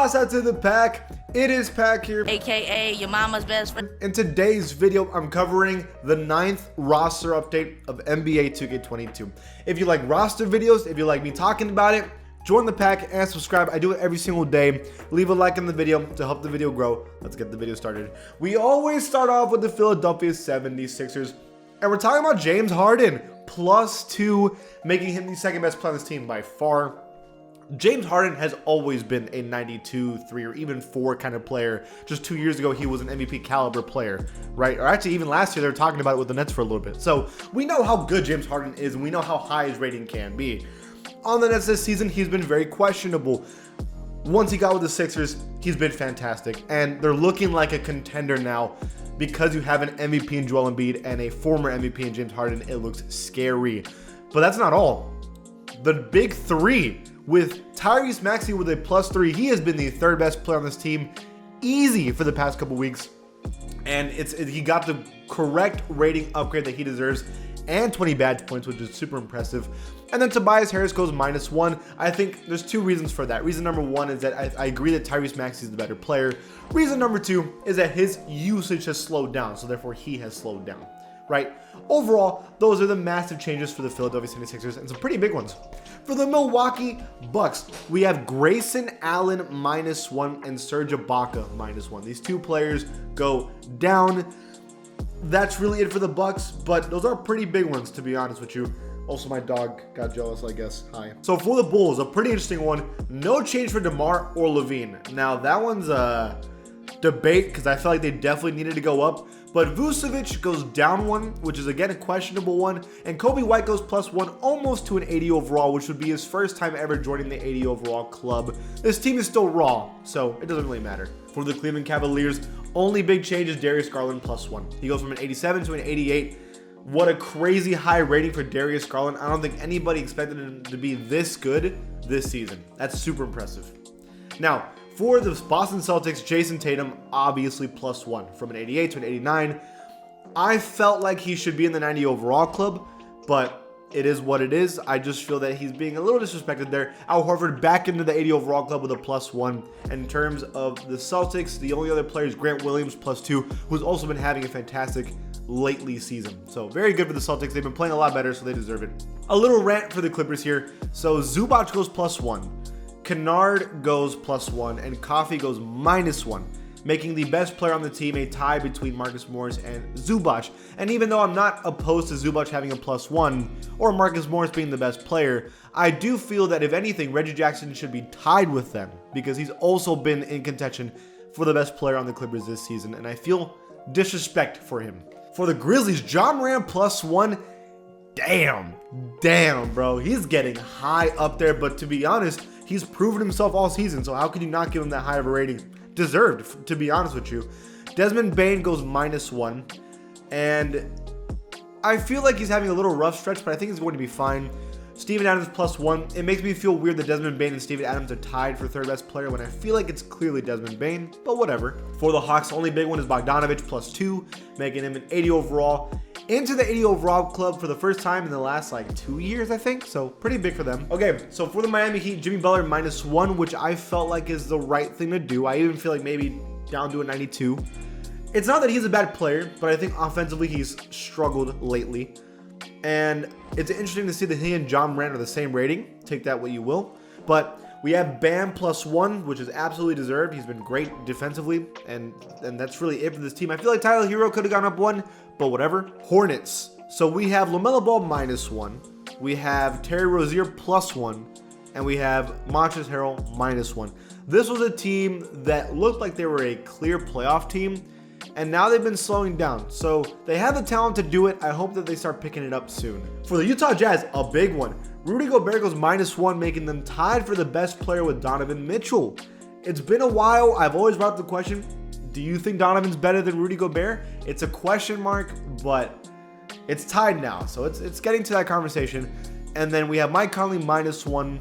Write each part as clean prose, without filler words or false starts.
Toss out to the pack. It is Pack here, aka your mama's best friend. In today's video, I'm covering the 9th roster update of NBA 2K22. If you like roster videos, if you like me talking about it, join the pack and subscribe. I do it every single day. Leave a like in the video to help the video grow. Let's get the video started. We always start off with the Philadelphia 76ers, and we're talking about James Harden, +2, making him the second best player on this team by far. James Harden has always been a 92, 3, or even 4 kind of player. Just 2 years ago, he was an MVP caliber player, right? Or actually, even last year, they were talking about it with the Nets for a little bit. So we know how good James Harden is, and we know how high his rating can be. On the Nets this season, he's been very questionable. Once he got with the Sixers, he's been fantastic, and they're looking like a contender now. Because you have an MVP in Joel Embiid and a former MVP in James Harden, it looks scary. But that's not all. The big three, with Tyrese Maxey with a +3, he has been the third best player on this team, easy for the past couple weeks. And he got the correct rating upgrade that he deserves, and 20 badge points, which is super impressive. And then Tobias Harris goes -1. I think there's 2 reasons for that. Reason number 1 is that I agree that Tyrese Maxey is the better player. Reason number 2 is that his usage has slowed down, so therefore he has slowed down, right? Overall, those are the massive changes for the Philadelphia 76ers, and some pretty big ones. For the Milwaukee Bucks, we have Grayson Allen -1 and Serge Ibaka -1. These 2 players go down. That's really it for the Bucks, but those are pretty big ones, to be honest with you. Also, my dog got jealous, I guess. Hi. So for the Bulls, a pretty interesting one. No change for DeMar or Levine. Now, that one's a debate because I feel like they definitely needed to go up. But Vucevic goes down 1, which is, again, a questionable one. And Kobe White goes +1, almost to an 80 overall, which would be his first time ever joining the 80 overall club. This team is still raw, so it doesn't really matter. For the Cleveland Cavaliers, only big change is Darius Garland +1. He goes from an 87 to an 88. What a crazy high rating for Darius Garland. I don't think anybody expected him to be this good this season. That's super impressive. Now, for the Boston Celtics, Jason Tatum, obviously +1 from an 88 to an 89. I felt like he should be in the 90 overall club, but it is what it is. I just feel that he's being a little disrespected there. Al Horford back into the 80 overall club with a +1. And in terms of the Celtics, the only other player is Grant Williams +2, who's also been having a fantastic lately season. So very good for the Celtics. They've been playing a lot better, so they deserve it. A little rant for the Clippers here. So Zubac goes +1. Kennard goes +1, and Coffey goes -1, making the best player on the team a tie between Marcus Morris and Zubac. And even though I'm not opposed to Zubac having a +1 or Marcus Morris being the best player, I do feel that if anything, Reggie Jackson should be tied with them because he's also been in contention for the best player on the Clippers this season, and I feel disrespect for him. For the Grizzlies, John Moran +1. Damn, bro. He's getting high up there, but to be honest, he's proven himself all season, so how could you not give him that high of a rating? Deserved, to be honest with you. Desmond Bane goes -1, and I feel like he's having a little rough stretch, but I think he's going to be fine. Steven Adams +1. It makes me feel weird that Desmond Bane and Steven Adams are tied for third best player when I feel like it's clearly Desmond Bane, but whatever. For the Hawks, the only big one is Bogdanovic +2, making him an 80 overall. Into the 80 overall club for the first time in the last 2 years, I think. So pretty big for them. Okay, so for the Miami Heat, Jimmy Butler -1, which I felt like is the right thing to do. I even feel like maybe down to a 92. It's not that he's a bad player, but I think offensively he's struggled lately. And it's interesting to see that he and John Morant are the same rating. Take that what you will. But we have Bam +1, which is absolutely deserved. He's been great defensively, and that's really it for this team. I feel like Tyler Hero could have gone up 1, but whatever. Hornets. So we have LaMelo Ball -1. We have Terry Rozier +1. And we have Montrezl Harrell -1. This was a team that looked like they were a clear playoff team, and now they've been slowing down. So they have the talent to do it. I hope that they start picking it up soon. For the Utah Jazz, a big one. Rudy Gobert goes -1, making them tied for the best player with Donovan Mitchell. It's been a while. I've always brought up the question, do you think Donovan's better than Rudy Gobert? It's a question mark, but it's tied now. So it's getting to that conversation. And then we have Mike Conley -1.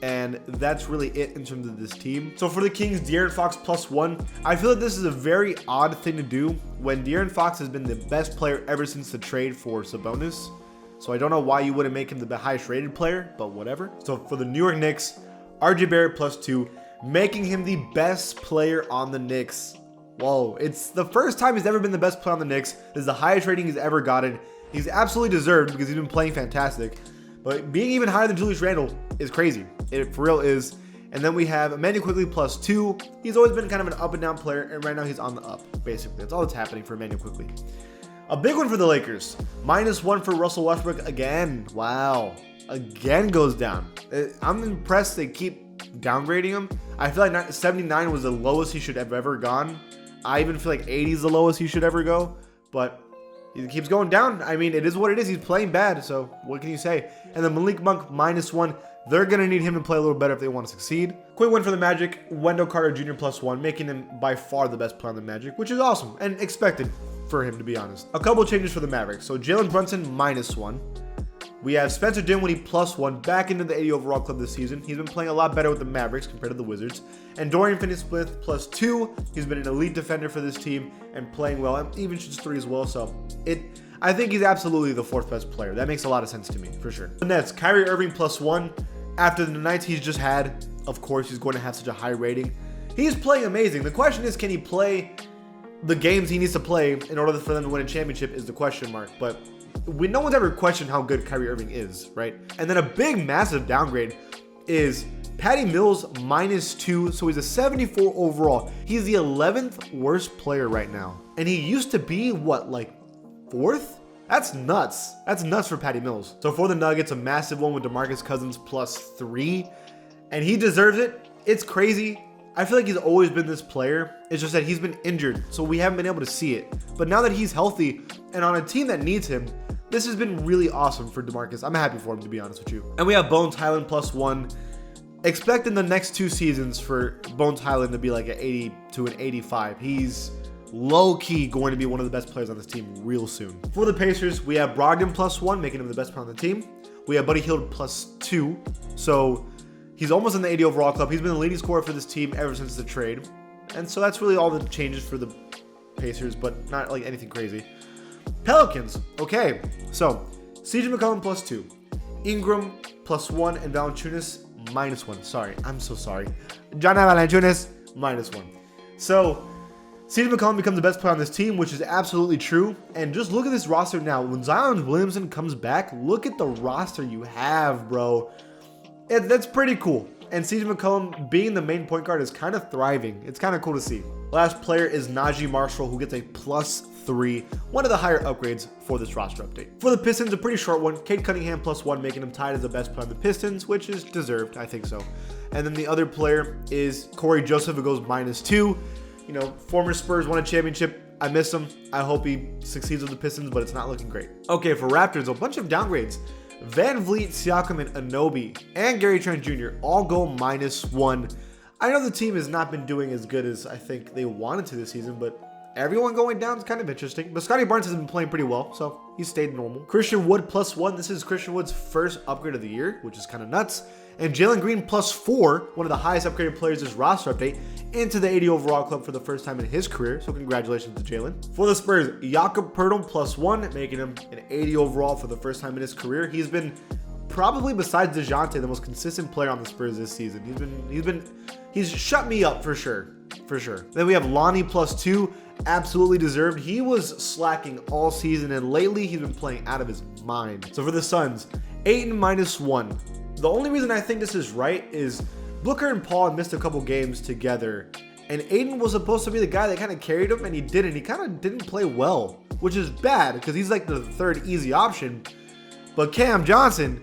And that's really it in terms of this team. So for the Kings, De'Aaron Fox +1. I feel like this is a very odd thing to do when De'Aaron Fox has been the best player ever since the trade for Sabonis. So I don't know why you wouldn't make him the highest rated player, but whatever. So for the New York Knicks, RJ Barrett +2. making him the best player on the Knicks. Whoa, it's the first time he's ever been the best player on the Knicks. This is the highest rating he's ever gotten. He's absolutely deserved because he's been playing fantastic. But being even higher than Julius Randle is crazy. It for real is. And then we have Emmanuel Quickly +2. He's always been kind of an up and down player, and right now he's on the up, basically. That's all that's happening for Emmanuel Quickly. A big one for the Lakers. -1 for Russell Westbrook again. Wow. Again goes down. I'm impressed they keep downgrading him. I feel like 79 was the lowest he should have ever gone. I even feel like 80 is the lowest he should ever go, but he keeps going down. I mean, it is what it is. He's playing bad, so what can you say? And then Malik Monk -1. They're going to need him to play a little better if they want to succeed. Quick win for the Magic. Wendell Carter Jr. +1, making him by far the best player on the Magic, which is awesome and expected for him, to be honest. A couple changes for the Mavericks. So Jalen Brunson -1. We have Spencer Dinwiddie +1, back into the 80 overall club this season. He's been playing a lot better with the Mavericks compared to the Wizards. And Dorian Finney-Smith +2. He's been an elite defender for this team and playing well, and even shoots 3 as well. So I think he's absolutely the 4th best player. That makes a lot of sense to me, for sure. The Nets, Kyrie Irving +1. After the nights he's just had, of course, he's going to have such a high rating. He's playing amazing. The question is, can he play the games he needs to play in order for them to win a championship is the question mark. But no one's ever questioned how good Kyrie Irving is, right? And then a big, massive downgrade is Patty Mills -2, so he's a 74 overall. He's the 11th worst player right now. And he used to be, what, like 4th? That's nuts. That's nuts for Patty Mills. So for the Nuggets, a massive one with DeMarcus Cousins +3. And he deserves it. It's crazy. I feel like he's always been this player. It's just that he's been injured, so we haven't been able to see it. But now that he's healthy and on a team that needs him, this has been really awesome for DeMarcus. I'm happy for him, to be honest with you. And we have Bones Highland +1. Expect in the next 2 seasons for Bones Highland to be like an 80 to an 85. He's low-key going to be one of the best players on this team real soon. For the Pacers, we have Brogdon +1, making him the best player on the team. We have Buddy Hield +2. So he's almost in the 80 overall club. He's been the leading scorer for this team ever since the trade. And so that's really all the changes for the Pacers, but not like anything crazy. Pelicans. Okay, so CJ McCollum +2. Ingram +1 and Valanciunas -1. Sorry, I'm so sorry. John Valanciunas -1. So CJ McCollum becomes the best player on this team, which is absolutely true. And just look at this roster now. When Zion Williamson comes back, look at the roster you have, bro. That's pretty cool. And CJ McCollum being the main point guard is kind of thriving. It's kind of cool to see. Last player is Najee Marshall, who gets a +3, one of the higher upgrades for this roster update. For the Pistons, a pretty short one. Cade Cunningham +1, making him tied as the best player on the Pistons, which is deserved, I think so. And then the other player is Corey Joseph, who goes -2. You know, former Spurs won a championship. I miss him. I hope he succeeds with the Pistons, but it's not looking great. Okay, for Raptors, a bunch of downgrades. Van Vliet, Siakam, and Anunoby, and Gary Trent Jr. all go -1. I know the team has not been doing as good as I think they wanted to this season, but everyone going down is kind of interesting. But Scotty Barnes has been playing pretty well, so he stayed normal. Christian Wood +1. This is Christian Wood's first upgrade of the year, which is kind of nuts. And Jalen Green +4, one of the highest upgraded players this roster update, into the 80 overall club for the first time in his career. So congratulations to Jalen. For the Spurs, Jakob Poeltl +1, making him an 80 overall for the first time in his career. He's been probably, besides DeJounte, the most consistent player on the Spurs this season. He's shut me up for sure. Then we have Lonnie +2, absolutely deserved. He was slacking all season, and lately he's been playing out of his mind. So for the Suns, Ayton -1. The only reason I think this is right is Booker and Paul missed a couple games together, and Ayton was supposed to be the guy that kind of carried him, and he didn't. He kind of didn't play well, which is bad because he's like the 3rd easy option. But Cam Johnson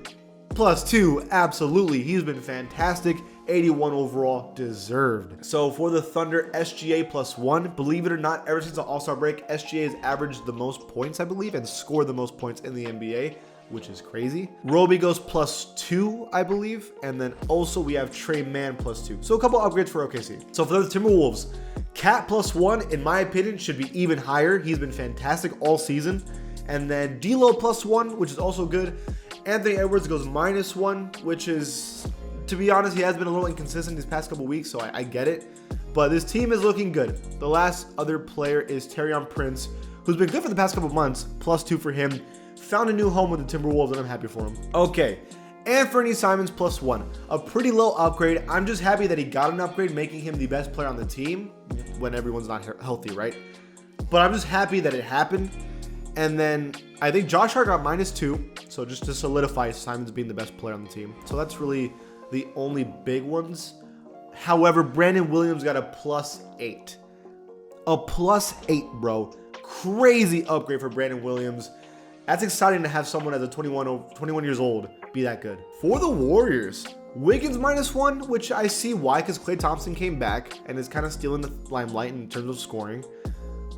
+2, absolutely. He's been fantastic. 81 overall, deserved. So for the Thunder, SGA +1. Believe it or not, ever since the All-Star break, SGA has averaged the most points, I believe, and scored the most points in the NBA, which is crazy. Roby goes +2, I believe. And then also we have Trey Mann +2. So a couple upgrades for OKC. So for the Timberwolves, Cat +1, in my opinion, should be even higher. He's been fantastic all season. And then D'Lo +1, which is also good. Anthony Edwards goes -1, which is, to be honest, he has been a little inconsistent these past couple weeks, so I get it. But this team is looking good. The last other player is Taurean Prince, who's been good for the past couple months. +2 for him. Found a new home with the Timberwolves, and I'm happy for him. Okay, Anthony Simons +1, a pretty low upgrade. I'm just happy that he got an upgrade, making him the best player on the team when everyone's not healthy, right? But I'm just happy that it happened. And then I think Josh Hart got -2, so just to solidify Simons being the best player on the team. So that's really the only big ones. However, Brandon Williams got a +8. A +8, bro. Crazy upgrade for Brandon Williams. That's exciting to have someone as a 21 years old be that good. For the Warriors, Wiggins -1, which I see why, because Klay Thompson came back and is kind of stealing the limelight in terms of scoring.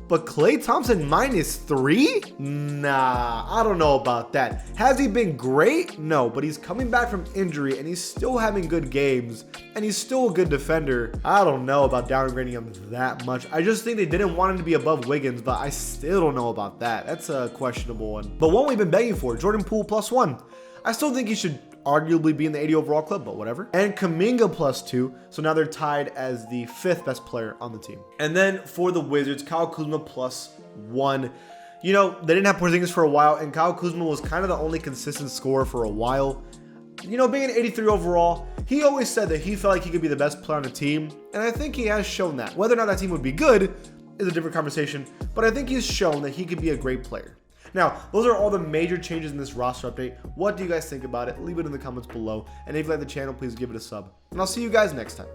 But Klay Thompson -3? Nah, I don't know about that. Has he been great? No, but he's coming back from injury and he's still having good games and he's still a good defender. I don't know about downgrading him that much. I just think they didn't want him to be above Wiggins, but I still don't know about that. That's a questionable one. But one we've been begging for, Jordan Poole +1. I still think he should arguably be in the 80 overall club, but whatever. And Kuminga +2, so now they're tied as the 5th best player on the team. And then for the Wizards, Kyle Kuzma +1. You know, they didn't have Porzingis for a while, and Kyle Kuzma was kind of the only consistent scorer for a while. You know, being an 83 overall, he always said that he felt like he could be the best player on the team, and I think he has shown that. Whether or not that team would be good is a different conversation, but I think he's shown that he could be a great player. Now, those are all the major changes in this roster update. What do you guys think about it? Leave it in the comments below. And if you like the channel, please give it a sub. And I'll see you guys next time.